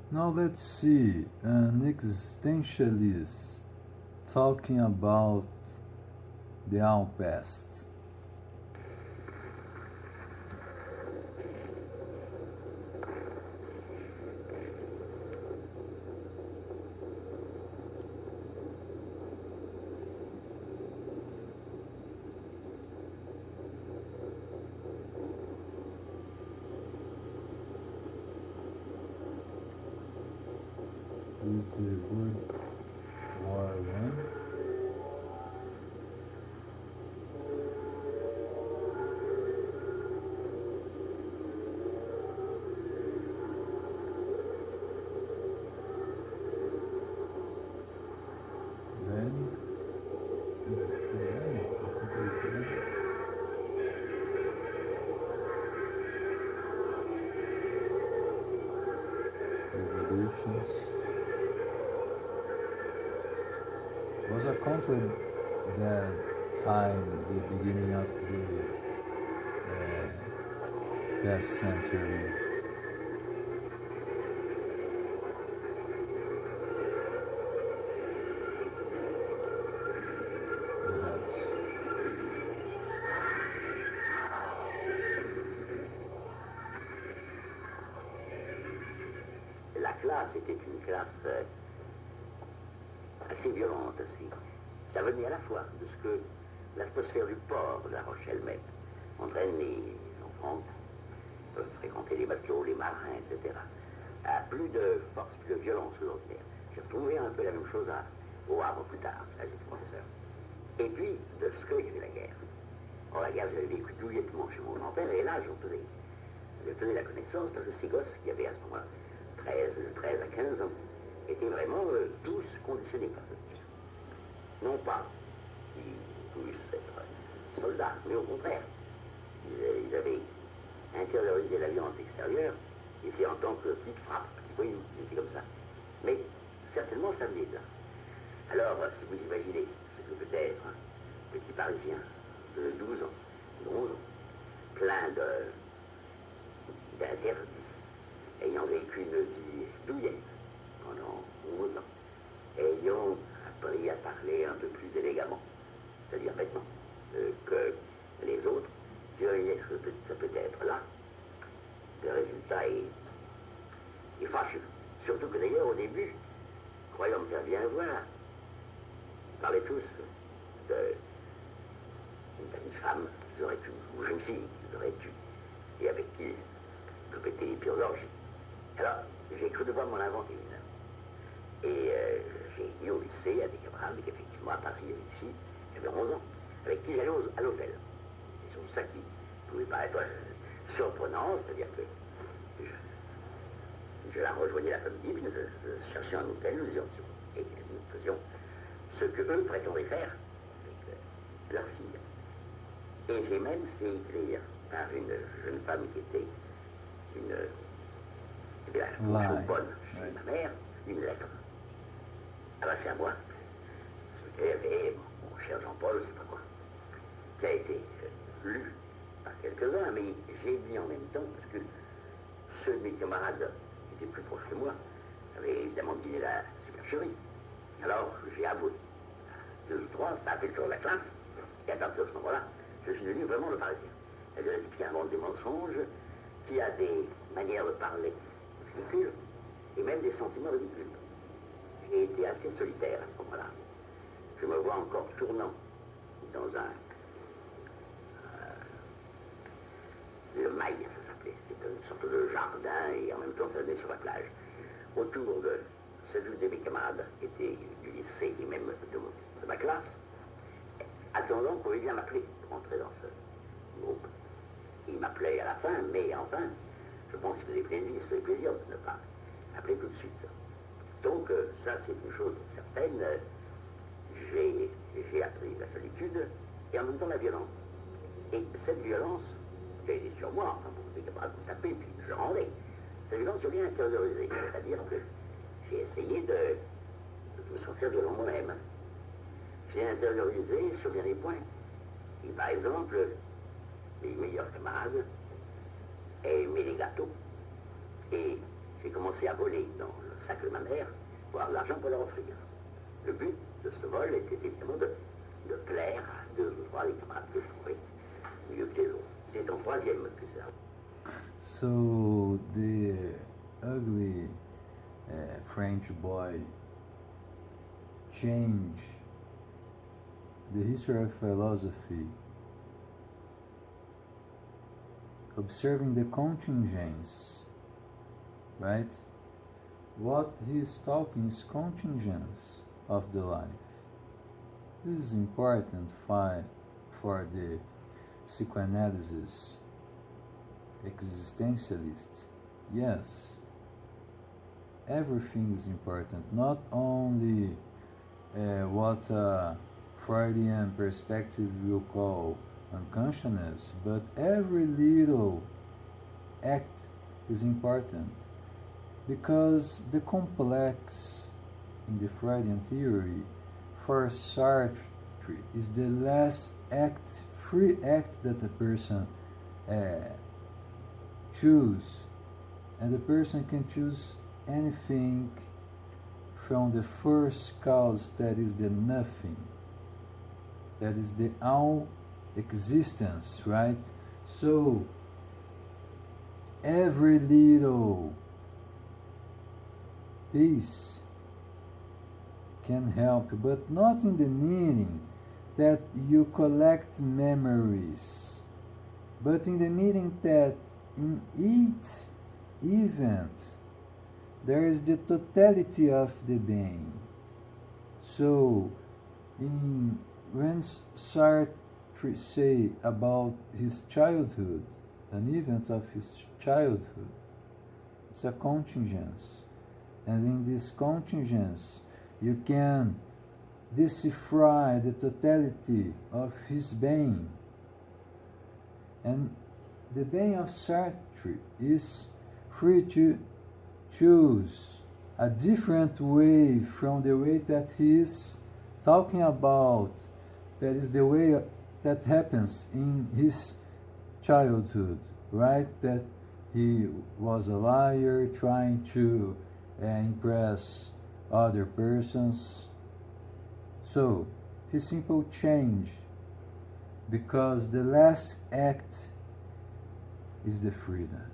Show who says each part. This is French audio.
Speaker 1: Now let's see an existentialist talking about the all past. Is the World War One? Then is then revolutions was a country that time the beginning of the past century. Perhaps.
Speaker 2: La classe était une classe assez violente aussi. Ça venait à la fois de ce que l'atmosphère du port de La Rochelle même entraîne les enfants qui peuvent fréquenter les matelots, les marins, etc. À plus de force, plus de violence que l'ordinaire. J'ai retrouvé un peu la même chose au Havre plus tard, là j'étais professeur. Et puis, de ce qu'il y avait la guerre. Or, la guerre, j'avais vécu douillettement chez mon grand-père, et là, je tenais la connaissance de ces gosses qui avaient à ce moment-là 13 à 15 ans, étaient vraiment tous conditionnés par cette guerre. Non pas qu'ils puissent être soldats, mais au contraire, ils avaient intériorisé la violence extérieure, et c'est en tant que petite frappe, petit voyou, c'était comme ça. Mais certainement, ça venait de là. Alors, si vous imaginez ce que peut être un petit Parisien de 12 ans, de 11 ans, plein d'interdits, ayant vécu une vie douillette pendant 11 ans, ayant appris à parler un peu plus élégamment, c'est-à-dire maintenant, que les autres, diraient que ça peut être là, le résultat est fâcheux. Surtout que d'ailleurs, au début, croyant me faire bien voir, ils parlaient tous d'une femme qu'ils auraient tuée, ou jeune fille qu'ils auraient tuée, et avec qui ils coupetaient les pires orgies. Alors, j'ai cru devoir m'en inventer une. Et j'ai dit au lycée à des camarades qu'effectivement, à Paris, il y avait une fille, j'avais 11 ans, avec qui j'allais à l'hôtel. C'est surtout ça qui pouvait paraître surprenant, c'est-à-dire que je la rejoignais l'après-midi, puis nous cherchions un hôtel, nous disions, et nous faisions ce que eux prétendaient faire avec leur fille. Et j'ai même fait écrire par une jeune femme qui était la bonne chez ma mère, une lettre. Alors c'est à moi. C'était mon cher Jean-Paul, je sais pas quoi, qui a été lu par quelques-uns, mais j'ai dit en même temps, parce que ceux de mes camarades qui étaient plus proches de moi avaient évidemment dîné la supercherie. Alors j'ai avoué. 2 ou 3, ça a fait le tour de la classe, et à partir de ce moment-là, je suis devenu vraiment le Parisien. C'est-à-dire qui invente des mensonges, qui a des manières de parler ridicules, et même des sentiments ridicules. J'ai été assez solitaire à ce moment-là. Je me vois encore tournant dans le mail, ça s'appelait. C'était une sorte de jardin, et en même temps, ça venait sur la plage. Autour de celui de mes camarades, qui étaient du lycée, et même de ma classe, attendant qu'on veuille bien m'appeler pour entrer dans ce groupe. Il m'appelait à la fin, mais enfin, je pense qu'il faisait plaisir de ne pas appeler tout de suite. Donc, ça, c'est une chose certaine. J'ai appris la solitude et en même temps la violence. Et cette violence, qui a été sur moi, enfin, pour mes camarades me taper, puis je rendais. Cette violence, je l'ai intériorisée. C'est-à-dire que j'ai essayé de me sentir violent moi-même. J'ai intériorisé sur bien des points. Et par exemple, les meilleurs camarades aimaient les gâteaux. Et J'ai commencé à voler dans le sac de ma mère pour avoir de l'argent pour leur offrir. Le but de ce vol était évidemment de plaire à 2 ou 3 des camarades que je trouvais mieux que les autres. C'est en troisième que ça.
Speaker 1: So the ugly French boy changed the history of philosophy, observing the contingents, right? What he is talking is contingents of the life. This is important for the psychoanalysis existentialists. Yes, everything is important, not only what a Freudian perspective will call unconsciousness, but every little act is important, because the complex in the Freudian theory for Sartre is the last act, free act that a person choose, and the person can choose anything from the first cause, that is the nothing, that is the all existence, right? So every little piece can help, but not in the meaning that you collect memories, but in the meaning that in each event there is the totality of the being. So when Sartre say about his childhood, an event of his childhood, it's a contingence, and in this contingence you can decipher the totality of his being. And the being of Sartre is free to choose a different way from the way that he is talking about. That is the way that happens in his childhood, right? That he was a liar trying to impress other persons. So he simply changed, because the last act is the freedom.